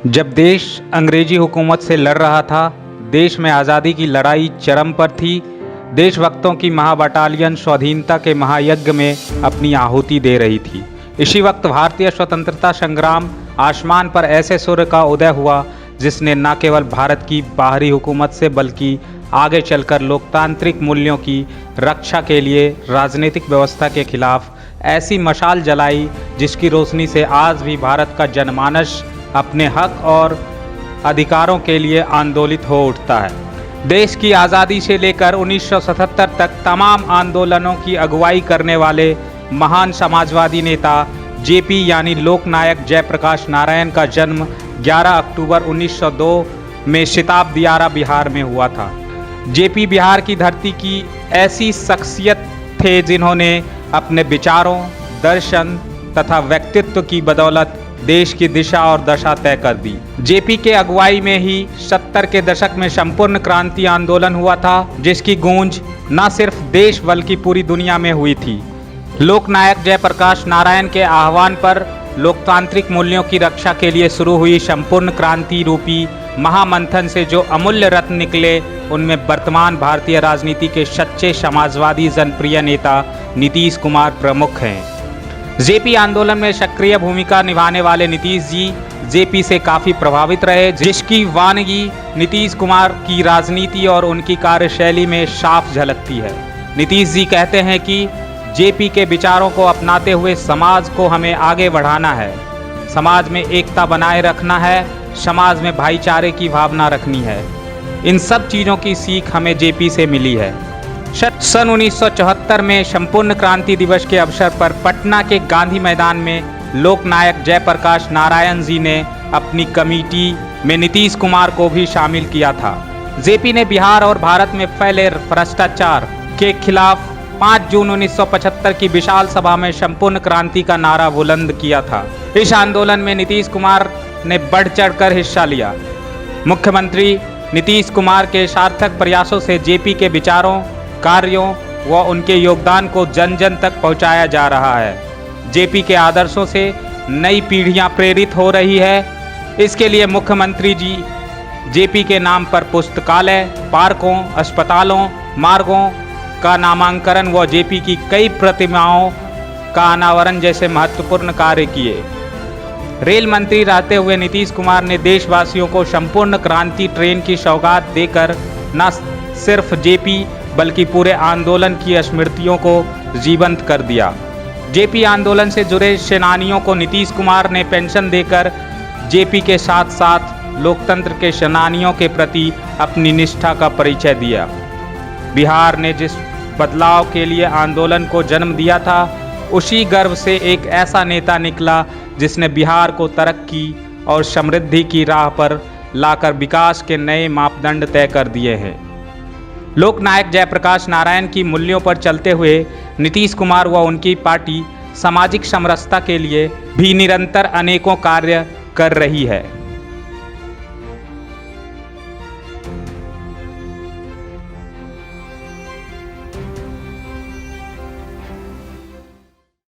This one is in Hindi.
जब देश अंग्रेजी हुकूमत से लड़ रहा था, देश में आज़ादी की लड़ाई चरम पर थी। देशभक्तों की महाबटालियन स्वाधीनता के महायज्ञ में अपनी आहुति दे रही थी। इसी वक्त भारतीय स्वतंत्रता संग्राम आसमान पर ऐसे सूर्य का उदय हुआ जिसने न केवल भारत की बाहरी हुकूमत से बल्कि आगे चलकर लोकतांत्रिक मूल्यों की रक्षा के लिए राजनीतिक व्यवस्था के खिलाफ ऐसी मशाल जलाई जिसकी रोशनी से आज भी भारत का जनमानस अपने हक और अधिकारों के लिए आंदोलित हो उठता है। देश की आज़ादी से लेकर 1977 तक तमाम आंदोलनों की अगुवाई करने वाले महान समाजवादी नेता जेपी यानी लोकनायक जयप्रकाश नारायण का जन्म 11 अक्टूबर 1902 में सिताब दियारा बिहार में हुआ था। जेपी बिहार की धरती की ऐसी शख्सियत थे जिन्होंने अपने विचारों, दर्शन तथा व्यक्तित्व की बदौलत देश की दिशा और दशा तय कर दी। जेपी के अगुवाई में ही 70 के दशक में संपूर्ण क्रांति आंदोलन हुआ था, जिसकी गूंज न सिर्फ देश बल्कि पूरी दुनिया में हुई थी। लोकनायक जयप्रकाश नारायण के आह्वान पर लोकतांत्रिक मूल्यों की रक्षा के लिए शुरू हुई संपूर्ण क्रांति रूपी महामंथन से जो अमूल्य रत्न निकले, उनमें वर्तमान भारतीय राजनीति के सच्चे समाजवादी जनप्रिय नेता नीतीश कुमार प्रमुख हैं। जेपी आंदोलन में सक्रिय भूमिका निभाने वाले नीतीश जी जेपी से काफ़ी प्रभावित रहे, जिसकी वानगी नीतीश कुमार की राजनीति और उनकी कार्यशैली में साफ झलकती है। नीतीश जी कहते हैं कि जेपी के विचारों को अपनाते हुए समाज को हमें आगे बढ़ाना है, समाज में एकता बनाए रखना है, समाज में भाईचारे की भावना रखनी है। इन सब चीज़ों की सीख हमें जेपी से मिली है। सन 1974 में संपूर्ण क्रांति दिवस के अवसर पर पटना के गांधी मैदान में लोकनायक जयप्रकाश नारायण जी ने अपनी कमेटी में नीतीश कुमार को भी शामिल किया था। जेपी ने बिहार और भारत में फैले भ्रष्टाचार के खिलाफ 5 जून 1975 की विशाल सभा में संपूर्ण क्रांति का नारा बुलंद किया था। इस आंदोलन में नीतीश कुमार ने बढ़ चढ़कर हिस्सा लिया। मुख्यमंत्री नीतीश कुमार के सार्थक प्रयासों से जेपी के विचारों, कार्यों व उनके योगदान को जन जन तक पहुंचाया जा रहा है। जेपी के आदर्शों से नई पीढ़ियां प्रेरित हो रही है। इसके लिए मुख्यमंत्री जी जेपी के नाम पर पुस्तकालय, पार्कों, अस्पतालों, मार्गों का नामांकन व जेपी की कई प्रतिमाओं का अनावरण जैसे महत्वपूर्ण कार्य किए। रेल मंत्री रहते हुए नीतीश कुमार ने देशवासियों को संपूर्ण क्रांति ट्रेन की सौगात देकर न सिर्फ जेपी बल्कि पूरे आंदोलन की स्मृतियों को जीवंत कर दिया। जेपी आंदोलन से जुड़े सेनानियों को नीतीश कुमार ने पेंशन देकर जेपी के साथ साथ लोकतंत्र के सेनानियों के प्रति अपनी निष्ठा का परिचय दिया। बिहार ने जिस बदलाव के लिए आंदोलन को जन्म दिया था, उसी गर्व से एक ऐसा नेता निकला जिसने बिहार को तरक्की और समृद्धि की राह पर लाकर विकास के नए मापदंड तय कर दिए हैं। लोकनायक जयप्रकाश नारायण की मूल्यों पर चलते हुए नीतीश कुमार व उनकी पार्टी सामाजिक समरसता के लिए भी निरंतर अनेकों कार्य कर रही है।